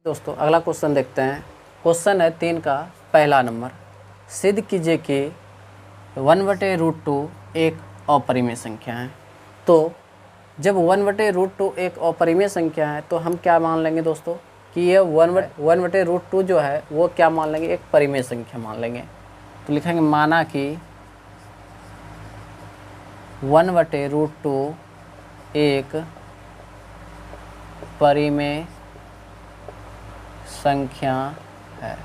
दोस्तों अगला क्वेश्चन देखते हैं। क्वेश्चन है 3 का पहला नंबर। सिद्ध कीजिए कि 1/√2 एक अपरिमेय संख्या है। तो जब 1/√2 एक अपरिमेय संख्या है तो हम क्या मान लेंगे दोस्तों कि ये 1/√2 जो है वो क्या मान लेंगे, एक परिमेय संख्या मान लेंगे। तो लिखेंगे माना कि 1/√2 एक परिमेय संख्या है।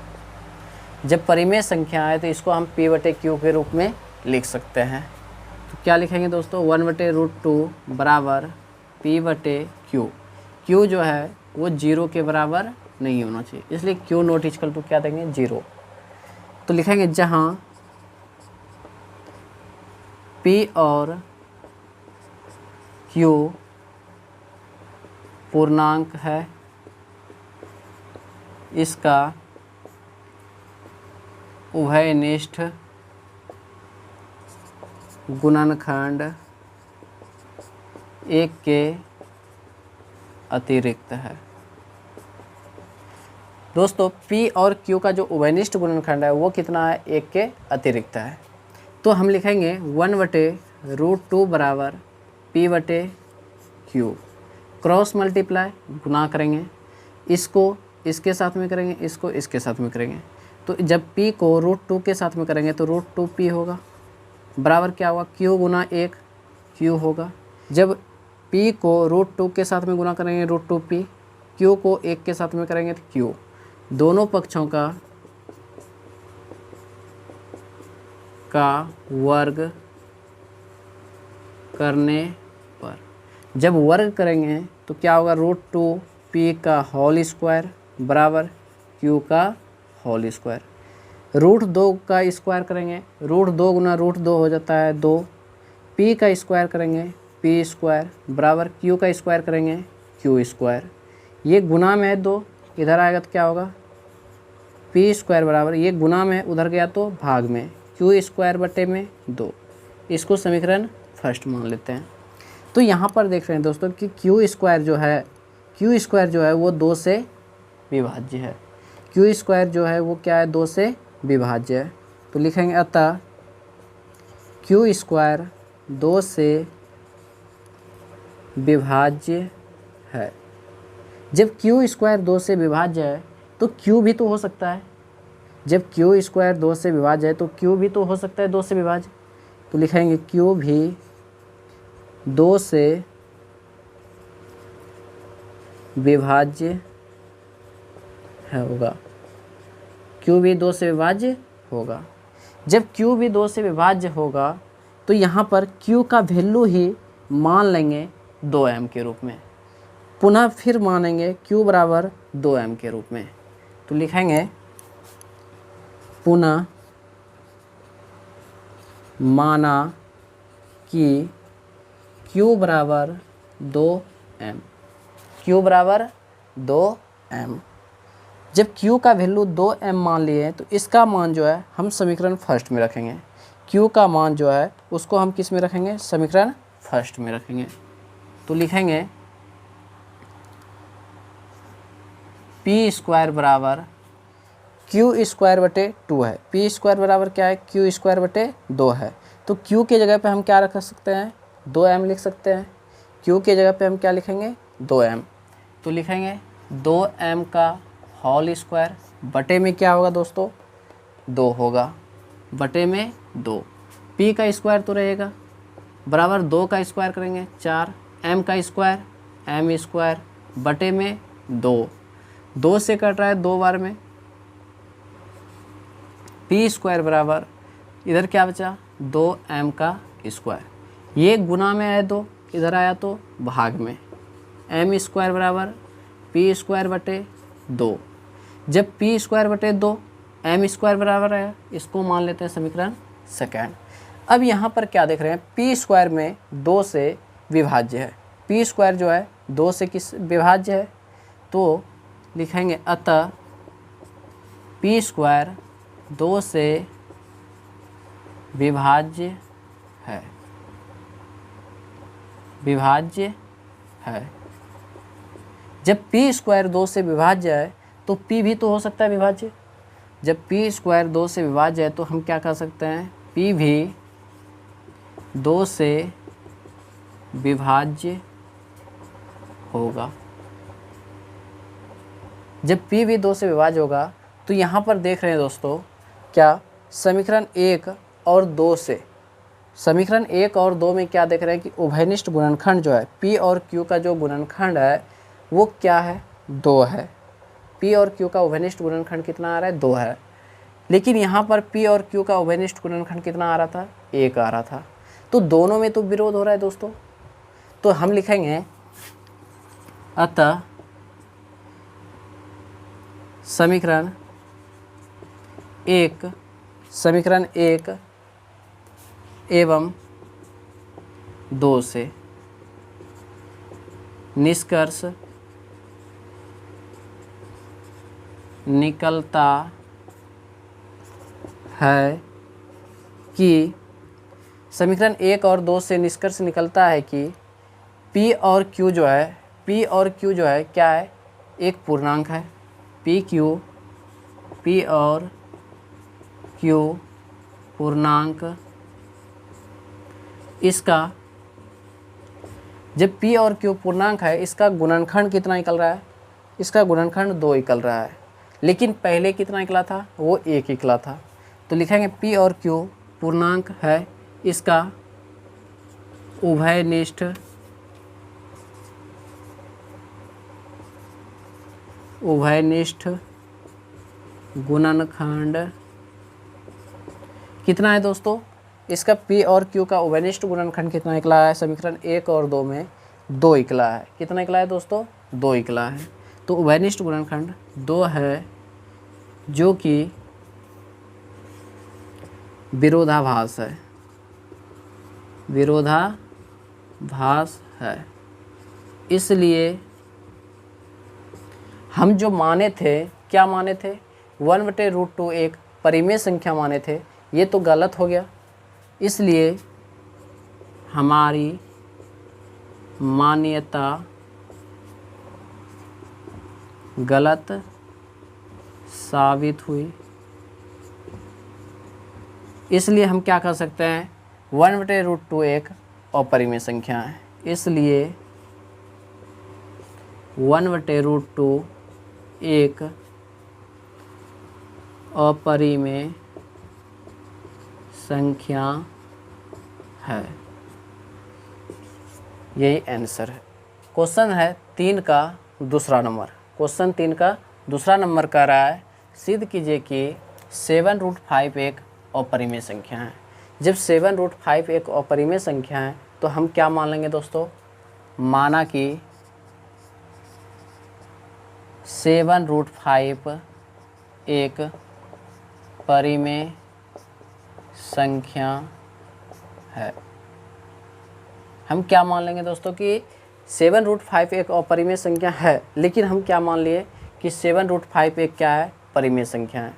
जब परिमेय संख्या है तो इसको हम P/Q के रूप में लिख सकते हैं। तो क्या लिखेंगे दोस्तों, 1/√2 बराबर P/Q। Q जो है वो 0 के बराबर नहीं होना चाहिए, इसलिए Q नॉट इक्वल टू क्या देंगे, 0। तो लिखेंगे जहाँ P और Q पूर्णांक है, इसका उभयनिष्ठ गुणनखंड 1 के अतिरिक्त है। दोस्तों P और Q का जो उभयनिष्ठ गुणनखंड है वो कितना है, 1 के अतिरिक्त है। तो हम लिखेंगे 1/√2 बराबर P/Q, क्रॉस मल्टीप्लाई गुना करेंगे, इसको इसके साथ में करेंगे, इसको इसके साथ में करेंगे। तो जब P को √2 के साथ में करेंगे तो √2P होगा, बराबर क्या होगा, Q गुना 1 Q होगा। जब P को √2 के साथ में गुना करेंगे √2P, Q को 1 के साथ में करेंगे तो Q। दोनों पक्षों का वर्ग करने पर, जब वर्ग करेंगे तो क्या होगा, √2P का होल स्क्वायर बराबर Q का होल स्क्वायर। √2 का स्क्वायर करेंगे, √2 गुना √2 हो जाता है 2। P का स्क्वायर करेंगे P स्क्वायर बराबर Q का स्क्वायर करेंगे Q स्क्वायर। ये गुना में है 2, इधर आएगा तो क्या होगा, P स्क्वायर बराबर, ये गुना में उधर गया तो भाग में, Q स्क्वायर बटे में 2। इसको समीकरण फर्स्ट मान लेते हैं। तो यहाँ पर देख रहे हैं दोस्तों कि Q स्क्वायर जो है वो 2 से विभाज्य है। Q स्क्वायर जो है वो क्या है, 2 से विभाज्य है। तो लिखेंगे अतः Q स्क्वायर 2 से विभाज्य है। जब Q स्क्वायर 2 से विभाज्य है तो Q भी तो हो सकता है। जब Q स्क्वायर 2 से विभाज्य है तो Q भी तो हो सकता है 2 से विभाज्य। तो लिखेंगे Q भी 2 से विभाज्य है होगा। Q भी 2 से विभाज्य होगा। जब Q भी 2 से विभाज्य होगा तो यहाँ पर Q का वैल्यू ही मान लेंगे 2m के रूप में, पुनः फिर मानेंगे Q बराबर 2m के रूप में। तो लिखेंगे पुनः माना कि Q बराबर 2m, Q बराबर 2m। जब Q का वैल्यू 2m मान लिए तो इसका मान जो है हम समीकरण फर्स्ट में रखेंगे। Q का मान जो है उसको हम किस में रखेंगे, समीकरण फर्स्ट में रखेंगे। तो लिखेंगे P स्क्वायर बराबर Q स्क्वायर बटे 2 है। P स्क्वायर बराबर क्या है, Q स्क्वायर बटे 2 है। तो Q के जगह पे हम क्या रख सकते हैं, 2m लिख सकते हैं। Q के जगह पे हम क्या लिखेंगे, 2m। तो लिखेंगे 2m का होल स्क्वायर बटे में क्या होगा दोस्तों, 2 होगा, बटे में 2। P का स्क्वायर तो रहेगा बराबर 2 का स्क्वायर करेंगे 4, m का स्क्वायर m स्क्वायर बटे में 2 से कट रहा है 2 बार में। P स्क्वायर बराबर इधर क्या बचा, 2m का स्क्वायर, ये गुना में है 2, इधर आया तो भाग में, m स्क्वायर बराबर P स्क्वायर बटे 2। जब P स्क्वायर बटे 2 m स्क्वायर बराबर है, इसको मान लेते हैं समीकरण सेकेंड। अब यहाँ पर क्या देख रहे हैं, P स्क्वायर में 2 से विभाज्य है। P स्क्वायर जो है 2 से किस विभाज्य है, तो लिखेंगे अतः P स्क्वायर 2 से विभाज्य है, जब P स्क्वायर 2 से विभाज्य है तो p भी तो हो सकता है विभाज्य। जब p स्क्वायर 2 से विभाज्य है तो हम क्या कर सकते हैं, p भी 2 से विभाज्य होगा। जब p भी 2 से विभाज्य होगा तो यहाँ पर देख रहे हैं दोस्तों, क्या समीकरण 1 और 2 से, समीकरण 1 और 2 में क्या देख रहे हैं कि उभयनिष्ठ गुणनखंड जो है p और q का जो गुणनखंड है वो क्या है, 2 है। p और q का उभयनिष्ठ गुणनखंड कितना आ रहा है, 2 है। लेकिन यहाँ पर p और q का उभयनिष्ठ गुणनखंड कितना आ रहा था, 1 आ रहा था। तो दोनों में तो विरोध हो रहा है दोस्तों। तो हम लिखेंगे अतः समीकरण 1 एवं 2 से निष्कर्ष निकलता है कि, समीकरण 1 और 2 से निष्कर्ष निकलता है कि P और Q जो है क्या है, एक पूर्णांक है। P और Q पूर्णांक, इसका जब P और Q पूर्णांक है, इसका गुणनखंड कितना निकल रहा है, इसका गुणनखंड 2 निकल रहा है। लेकिन पहले कितना निकला था, वो 1 निकला था। तो लिखेंगे P और Q पूर्णांक है, इसका उभयनिष्ठ गुणनखंड कितना है दोस्तों, इसका P और Q का उभयनिष्ठ गुणनखंड कितना निकला है, समीकरण 1 और 2 में 2 निकला है। कितना निकला है दोस्तों, 2 निकला है। तो उभयनिष्ठ गुणनखंड 2 है, जो कि विरोधाभास है। इसलिए हम जो माने थे, क्या माने थे, 1/√2 एक परिमेय संख्या माने थे, ये तो गलत हो गया। इसलिए हमारी मान्यता गलत साबित हुई। इसलिए हम क्या कर सकते हैं, 1/√2 एक अपरिमेय संख्या है। इसलिए 1/√2 एक अपरिमेय संख्या है। यही आंसर है। क्वेश्चन है 3 का दूसरा नंबर। क्वेश्चन 3 का दूसरा नंबर कह रहा है, सिद्ध कीजिए कि 7√5 एक अपरिमेय संख्या है। जब 7√5 एक अपरिमेय संख्या है तो हम क्या मान लेंगे दोस्तों, माना कि 7√5 एक परिमेय संख्या है। हम क्या मान लेंगे दोस्तों कि 7√5 एक अपरिमेय संख्या है, लेकिन हम क्या मान लिए कि 7√5 एक क्या है, परिमेय संख्या है।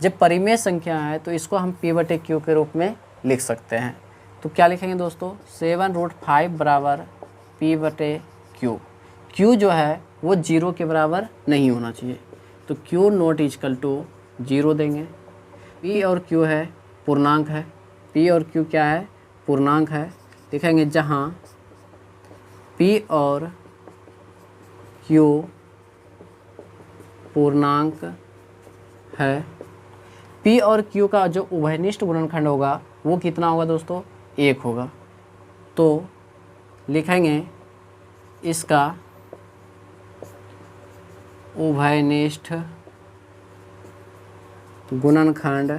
जब परिमेय संख्या है तो इसको हम P/Q के रूप में लिख सकते हैं। तो क्या लिखेंगे दोस्तों, 7√5 बराबर P/Q। Q जो है वो 0 के बराबर नहीं होना चाहिए, तो Q नॉट इक्वल टू 0 देंगे। P और Q है पूर्णांक है, P और Q क्या है, पूर्णांक है। लिखेंगे जहाँ P और Q पूर्णांक है, P और Q का जो उभयनिष्ठ गुणनखंड होगा वो कितना होगा दोस्तों, 1 होगा। तो लिखेंगे इसका उभयनिष्ठ गुणनखंड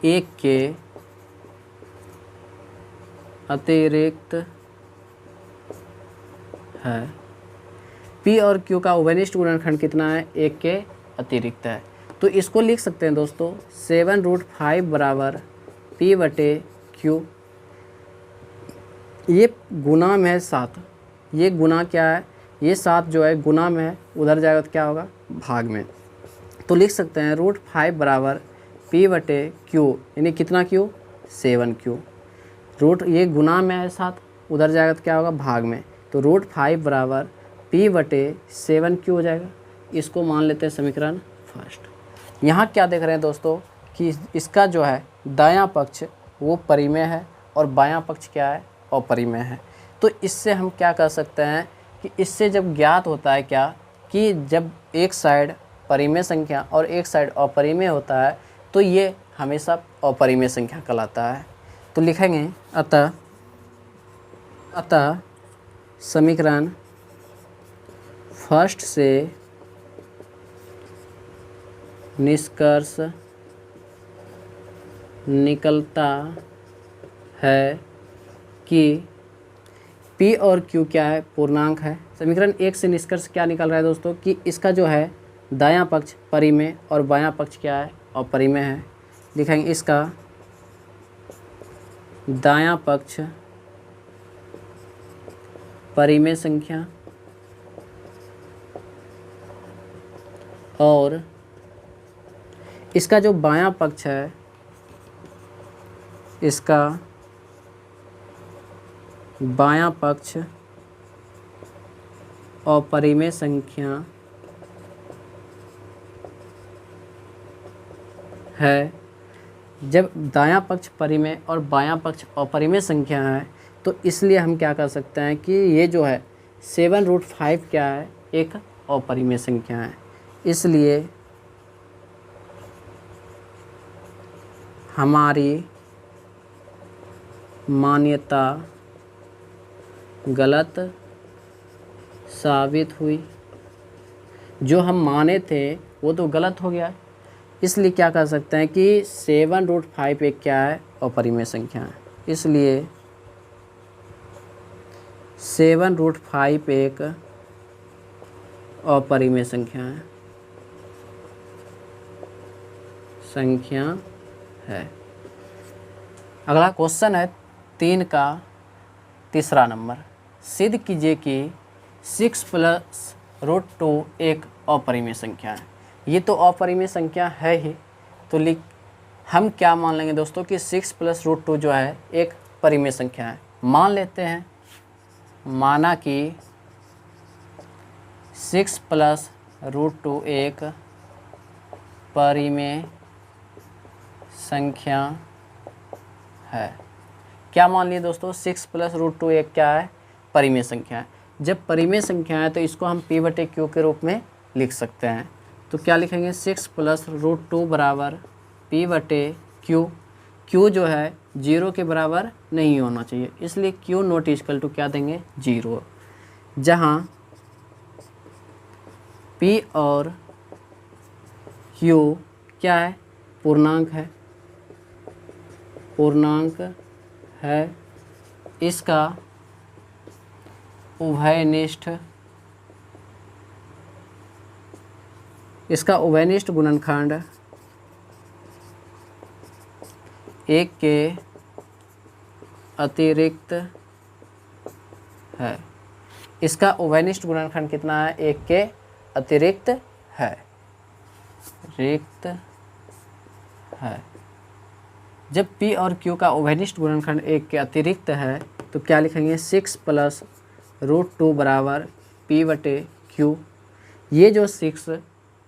1 के अतिरिक्त है। P और Q का उभयनिष्ठ गुणनखंड कितना है, 1 के अतिरिक्त है। तो इसको लिख सकते हैं दोस्तों 7√5 बराबर P/Q। ये गुना में है 7, ये गुना क्या है, ये 7 जो है गुना में है, उधर जाएगा तो क्या होगा, भाग में। तो लिख सकते हैं √5 बराबर P/Q, यानी कितना Q, 7Q। ये गुना में है 7, उधर जाएगा तो क्या होगा, भाग में। तो √5 बराबर P/7Q हो जाएगा। इसको मान लेते हैं समीकरण फर्स्ट। यहाँ क्या देख रहे हैं दोस्तों कि इसका जो है दायां पक्ष वो परिमेय है और बायां पक्ष क्या है, अपरिमेय है। तो इससे हम क्या कर सकते हैं कि इससे जब ज्ञात होता है क्या कि जब एक साइड परिमेय संख्या और एक साइड अपरिमेय होता है तो ये हमेशा अपरिमेय संख्या कहलाता है। तो लिखेंगे अतः समीकरण फर्स्ट से निष्कर्ष निकलता है कि P और Q क्या है, पूर्णांक है। समीकरण 1 से निष्कर्ष क्या निकल रहा है दोस्तों कि इसका जो है दायां पक्ष परिमेय और बायां पक्ष क्या है, अपरिमेय है। लिखेंगे इसका दायां पक्ष परिमेय संख्या और इसका जो बायां पक्ष है इसका बायां पक्ष अपरिमेय संख्या है। जब दायां पक्ष परिमेय और बायां पक्ष अपरिमेय संख्या है तो इसलिए हम क्या कर सकते हैं कि ये जो है 7√5 क्या है, एक अपरिमेय संख्या है। इसलिए हमारी मान्यता गलत साबित हुई। जो हम माने थे वो तो गलत हो गया। इसलिए क्या कर सकते हैं कि 7√5 एक क्या है, अपरिमेय संख्या है। इसलिए 7√5 एक अपरिमेय संख्या है। अगला क्वेश्चन है 3 का तीसरा नंबर। सिद्ध कीजिए कि 6+√2 एक अपरिमेय संख्या है। ये तो अपरिमेय संख्या है ही, तो हम क्या मान लेंगे दोस्तों कि 6+√2 जो है एक परिमेय संख्या है। मान लेते हैं, माना कि 6+√2 एक परिमेय संख्या है। क्या मान लिए दोस्तों, 6+√2 एक क्या है, परिमेय संख्या है। जब परिमेय संख्या है तो इसको हम P/Q के रूप में लिख सकते हैं। तो क्या लिखेंगे, 6+√2 बराबर P/Q। Q जो है 0 के बराबर नहीं होना चाहिए, इसलिए Q नॉट इक्वल टू क्या देंगे, 0। जहाँ P और Q क्या है, पूर्णांक है। इसका उभयनिष्ठ गुणनखंड 1 के अतिरिक्त है। इसका उभयनिष्ठ गुणनखंड कितना है, 1 के अतिरिक्त है। जब P और Q का उभयनिष्ठ गुणनखंड 1 के अतिरिक्त है तो क्या लिखेंगे, 6+√2 बराबर P/Q। ये जो 6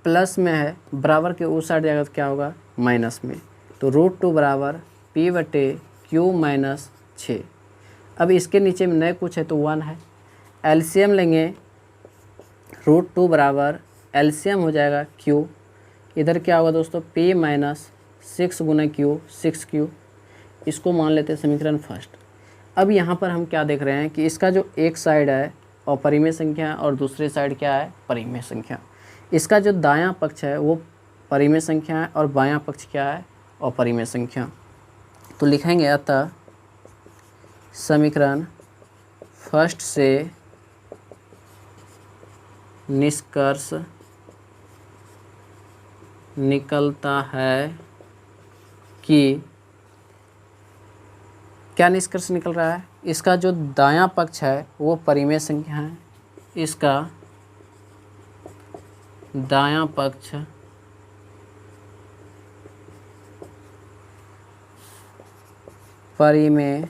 प्लस में है, बराबर के उस साइड जाएगा तो क्या होगा, माइनस में। तो √2 बराबर P/Q -6। अब इसके नीचे में नए कुछ है तो 1 है। एलसीएम लेंगे, √2 बराबर एलसीएम हो जाएगा Q। इधर क्या होगा दोस्तों, P -6 गुना Q, 6Q। इसको मान लेते हैं समीकरण फर्स्ट। अब यहाँ पर हम क्या देख रहे हैं कि इसका जो एक साइड है अपरिमेय संख्या और दूसरे साइड क्या है, परिमेय संख्या। इसका जो दायां पक्ष है वो परिमेय संख्या है और बायां पक्ष क्या है, अपरिमेय संख्या। तो लिखेंगे अतः समीकरण फर्स्ट से निष्कर्ष निकलता है कि, क्या निष्कर्ष निकल रहा है, इसका जो दायां पक्ष है वो परिमेय संख्या है। इसका दायां पक्ष परिमेय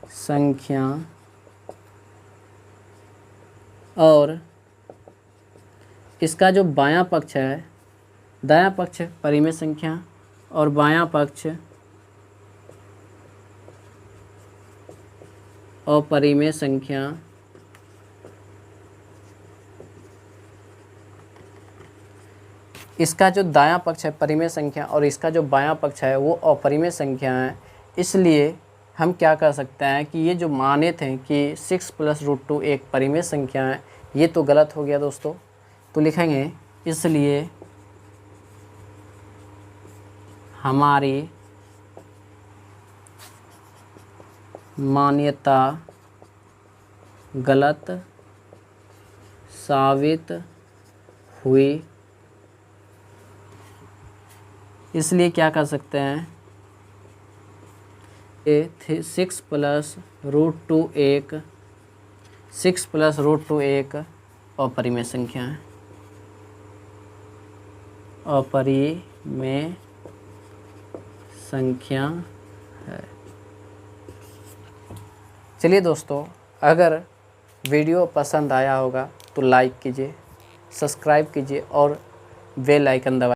संख्या और इसका जो बायां पक्ष है, दायां पक्ष परिमेय संख्या और बायां पक्ष अपरिमेय संख्या, इसका जो दायां पक्ष है परिमेय संख्या और इसका जो बायां पक्ष है वो अपरिमेय संख्या है। इसलिए हम क्या कर सकते हैं कि ये जो माने थे कि 6 + √2 एक परिमेय संख्या है, ये तो गलत हो गया दोस्तों। तो लिखेंगे इसलिए हमारी मान्यता गलत साबित हुई। इसलिए क्या कर सकते हैं, 6 + √2 एक अपरिमेय संख्या है, अपरिमेय संख्या है। चलिए दोस्तों, अगर वीडियो पसंद आया होगा तो लाइक कीजिए, सब्सक्राइब कीजिए और बेल आइकन दबाइए।